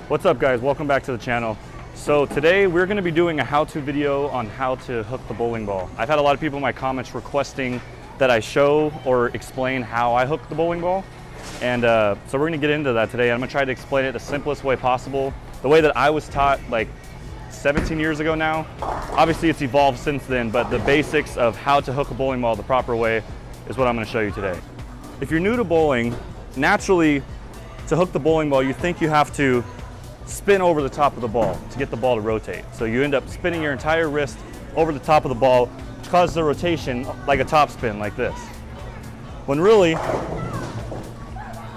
What's up guys, welcome back to the channel. So today we're going to be doing a how-to video on how to hook the bowling ball. I've had a lot of people in my comments requesting that I show or explain how I hook the bowling ball. And so we're going to get into that today. I'm going to try to explain it the simplest way possible, the way that I was taught like 17 years ago now. Obviously it's evolved since then, but the basics of how to hook a bowling ball the proper way is what I'm going to show you today. If you're new to bowling, naturally to hook the bowling ball you think you have to spin over the top of the ball to get the ball to rotate. So you end up spinning your entire wrist over the top of the ball, which causes the rotation like a top spin like this. When really,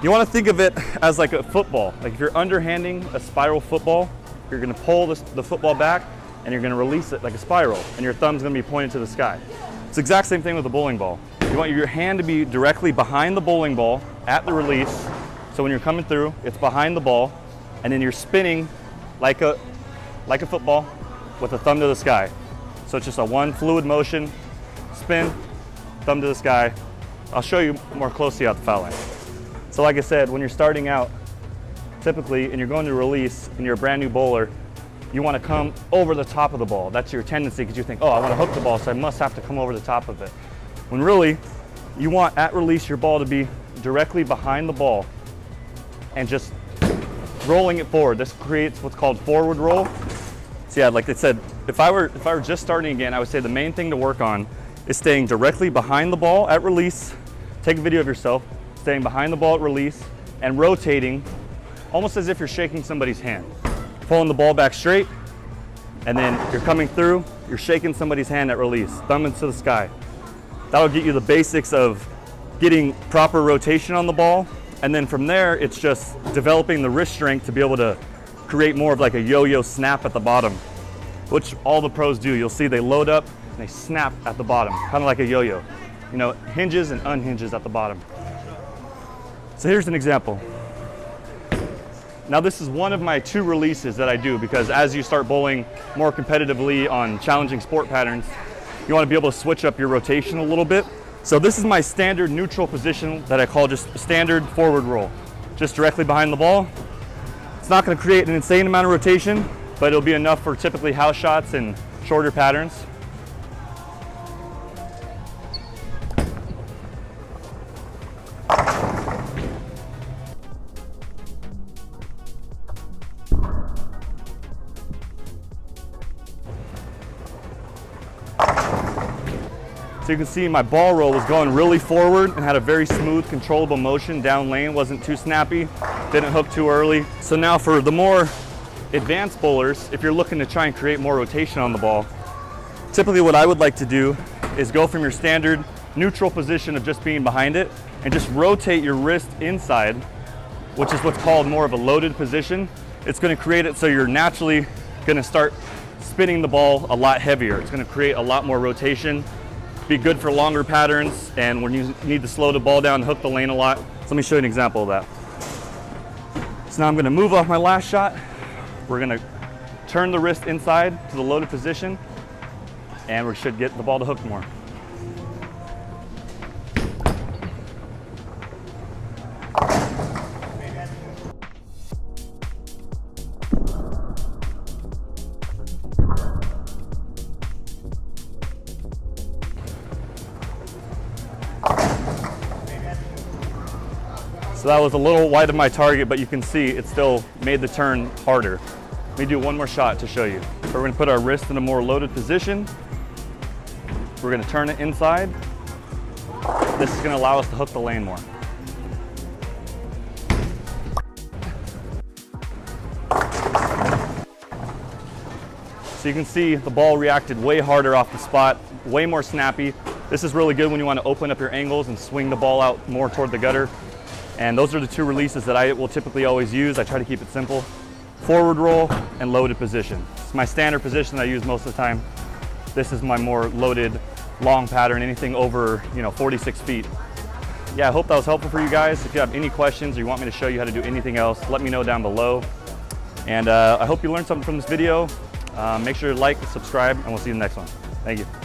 you want to think of it as like a football. Like if you're underhanding a spiral football, you're going to pull the football back and you're going to release it like a spiral, and your thumb's going to be pointed to the sky. It's the exact same thing with the bowling ball. You want your hand to be directly behind the bowling ball at the release. So when you're coming through, it's behind the ball, and then you're spinning like a football with a thumb to the sky. So it's just a one fluid motion, spin, thumb to the sky. I'll show you more closely out the foul line. So like I said, when you're starting out, typically, and you're going to release, and you're a brand new bowler, you want to come over the top of the ball. That's your tendency, because you think, oh, I want to hook the ball, so I must have to come over the top of it. When really, you want at release your ball to be directly behind the ball and just rolling it forward. This creates what's called forward roll. So yeah, like I said, if I were just starting again, I would say the main thing to work on is staying directly behind the ball at release. Take a video of yourself staying behind the ball at release and rotating almost as if you're shaking somebody's hand. Pulling the ball back straight, and then you're coming through, you're shaking somebody's hand at release, thumb into the sky. That'll get you the basics of getting proper rotation on the ball. And then from there, it's just developing the wrist strength to be able to create more of like a yo-yo snap at the bottom, which all the pros do. You'll see they load up and they snap at the bottom, kind of like a yo-yo. You know, hinges and unhinges at the bottom. So here's an example. Now this is one of my 2 releases that I do, because as you start bowling more competitively on challenging sport patterns, you want to be able to switch up your rotation a little bit. So this is my standard neutral position that I call just standard forward roll. Just directly behind the ball. It's not going to create an insane amount of rotation, but it'll be enough for typically house shots and shorter patterns. So you can see my ball roll was going really forward and had a very smooth, controllable motion down lane, wasn't too snappy, didn't hook too early. So now for the more advanced bowlers, if you're looking to try and create more rotation on the ball, typically what I would like to do is go from your standard neutral position of just being behind it and just rotate your wrist inside, which is what's called more of a loaded position. It's going to create it so you're naturally going to start spinning the ball a lot heavier. It's going to create a lot more rotation. Be good for longer patterns and when you need to slow the ball down and hook the lane a lot. So let me show you an example of that. So now I'm going to move off my last shot. We're going to turn the wrist inside to the loaded position, and we should get the ball to hook more. So that was a little wide of my target, but you can see it still made the turn harder. Let me do one more shot to show you. So we're going to put our wrist in a more loaded position. We're going to turn it inside. This is going to allow us to hook the lane more. So you can see the ball reacted way harder off the spot, way more snappy. This is really good when you want to open up your angles and swing the ball out more toward the gutter. And those are the 2 releases that I will typically always use. I try to keep it simple. Forward roll and loaded position. It's my standard position that I use most of the time. This is my more loaded, long pattern, anything over 46 feet. Yeah, I hope that was helpful for you guys. If you have any questions or you want me to show you how to do anything else, let me know down below. And I hope you learned something from this video. Make sure to like, subscribe, and we'll see you in the next one. Thank you.